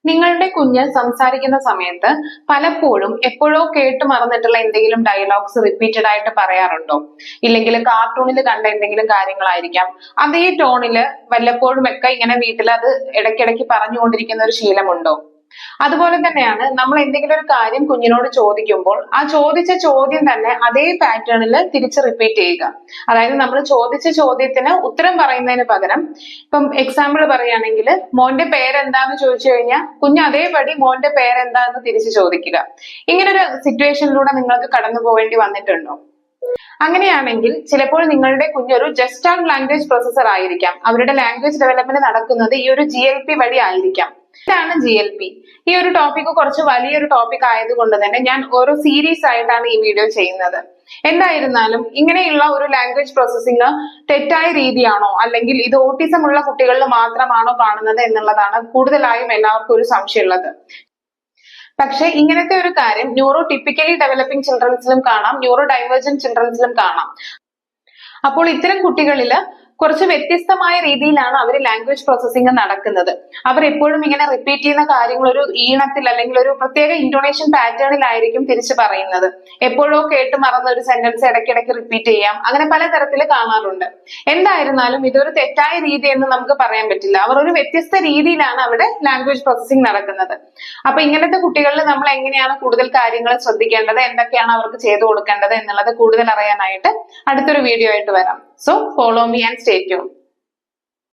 നിങ്ങളുടെ കുഞ്ഞ് സംസാരിക്കുന്ന സമയത്ത് പലപ്പോഴും എപ്പോഴോ കേട്ട് മറന്നിട്ടുള്ള എന്തെങ്കിലും ഡയലോഗ്സ് റിപ്പീറ്റഡ് ആയിട്ട് പറയാറുണ്ടോ? ഇല്ലെങ്കിൽ കാർട്ടൂണിൽ കണ്ട എന്തെങ്കിലും കാര്യങ്ങളായിരിക്കാം. അതേ ടോണില് വല്ലപ്പോഴും ഒക്കെ ഇങ്ങനെ വീട്ടിൽ അത് ഇടയ്ക്കിടയ്ക്ക് പറഞ്ഞുകൊണ്ടിരിക്കുന്ന ഒരു ശീലമുണ്ടോ? അതുപോലെ തന്നെയാണ് നമ്മൾ എന്തെങ്കിലും ഒരു കാര്യം കുഞ്ഞിനോട് ചോദിക്കുമ്പോൾ ആ ചോദിച്ച ചോദ്യം തന്നെ അതേ പാറ്റേണിൽ തിരിച്ച് റിപ്പീറ്റ് ചെയ്യുക. അതായത് നമ്മൾ ചോദിച്ച ചോദ്യത്തിന് ഉത്തരം പറയുന്നതിന് പകരം, ഇപ്പം എക്സാമ്പിൾ പറയുകയാണെങ്കിൽ മോന്റെ പേരെന്താന്ന് ചോദിച്ചു കഴിഞ്ഞാൽ കുഞ്ഞ് അതേപടി മോന്റെ പേരെന്താന്ന് തിരിച്ച് ചോദിക്കുക. ഇങ്ങനൊരു സിറ്റുവേഷനിലൂടെ നിങ്ങൾക്ക് കടന്നു പോവേണ്ടി വന്നിട്ടുണ്ടോ? അങ്ങനെയാണെങ്കിൽ ചിലപ്പോൾ നിങ്ങളുടെ കുഞ്ഞൊരു ജസ്റ്റ് ലാംഗ്വേജ് പ്രോസസർ ആയിരിക്കാം. അവരുടെ ലാംഗ്വേജ് ഡെവലപ്മെന്റ് നടക്കുന്നത് ഈ ഒരു GLP വഴി ആയിരിക്കാം. ഇതാണ് GLP. ഈ ഒരു ടോപ്പിക് കുറച്ച് വലിയൊരു ടോപ്പിക് ആയതുകൊണ്ട് തന്നെ ഞാൻ ഓരോ സീരീസ് ആയിട്ടാണ് ഈ വീഡിയോ ചെയ്യുന്നത്. എന്തായിരുന്നാലും ഇങ്ങനെയുള്ള ഒരു ലാംഗ്വേജ് പ്രോസസ്സിംഗ് തെറ്റായ രീതിയാണോ, അല്ലെങ്കിൽ ഇത് ഓട്ടിസം ഉള്ള കുട്ടികളിൽ മാത്രമാണോ കാണുന്നത് എന്നുള്ളതാണ് കൂടുതലായും എല്ലാവർക്കും ഒരു സംശയമുള്ളത്. പക്ഷെ ഇങ്ങനത്തെ ഒരു കാര്യം ന്യൂറോ ടിപ്പിക്കലി ഡെവലപ്പിംഗ് ചിൽഡ്രൻസിലും കാണാം, ന്യൂറോ ഡൈവേർജന്റ് ചിൽഡ്രൻസിലും കാണാം. അപ്പോൾ ഇത്തരം കുട്ടികളിൽ കുറച്ച് വ്യത്യസ്തമായ രീതിയിലാണ് അവർ ലാംഗ്വേജ് പ്രോസസ്സിംഗ് നടക്കുന്നത്. അവർ എപ്പോഴും ഇങ്ങനെ റിപ്പീറ്റ് ചെയ്യുന്ന കാര്യങ്ങൾ ഒരു ഈണത്തിൽ അല്ലെങ്കിൽ ഒരു പ്രത്യേക ഇന്റോണേഷൻ പാറ്റേണിലായിരിക്കും തിരിച്ചു പറയുന്നത്. എപ്പോഴോ കേട്ട് മറന്ന ഒരു സെന്റൻസ് ഇടയ്ക്കിടയ്ക്ക് റിപ്പീറ്റ് ചെയ്യാം. അങ്ങനെ പലതരത്തിൽ കാണാറുണ്ട്. എന്തായിരുന്നാലും ഇതൊരു തെറ്റായ രീതി എന്ന് നമുക്ക് പറയാൻ പറ്റില്ല. അവർ ഒരു വ്യത്യസ്ത രീതിയിലാണ് അവിടെ ലാംഗ്വേജ് പ്രോസസ്സിംഗ് നടക്കുന്നത്. അപ്പൊ ഇങ്ങനത്തെ കുട്ടികളിൽ നമ്മൾ എങ്ങനെയാണ് കൂടുതൽ കാര്യങ്ങൾ ശ്രദ്ധിക്കേണ്ടത്, എന്തൊക്കെയാണ് അവർക്ക് ചെയ്തു കൊടുക്കേണ്ടത് എന്നുള്ളത് കൂടുതൽ അറിയാനായിട്ട് അടുത്തൊരു വീഡിയോ ആയിട്ട് വരാം. So follow me and stay tuned.